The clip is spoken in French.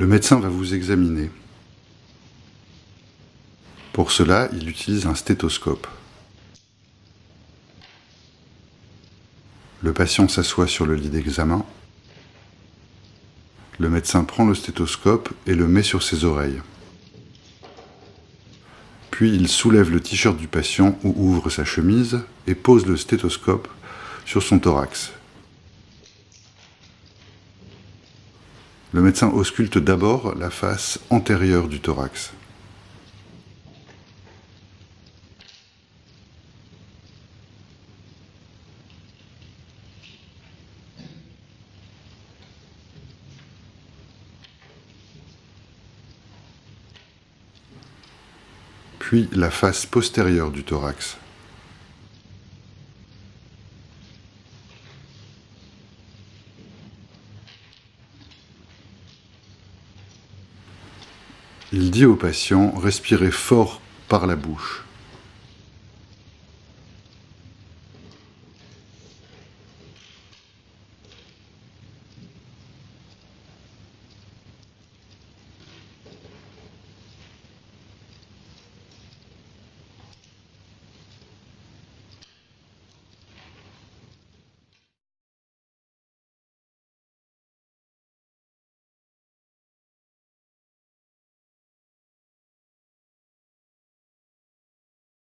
Le médecin va vous examiner. Pour cela, il utilise un stéthoscope. Le patient s'assoit sur le lit d'examen. Le médecin prend le stéthoscope et le met sur ses oreilles. Puis il soulève le t-shirt du patient ou ouvre sa chemise et pose le stéthoscope sur son thorax. Le médecin ausculte d'abord la face antérieure du thorax. Puis la face postérieure du thorax. Il dit au patient « Respirez fort par la bouche ».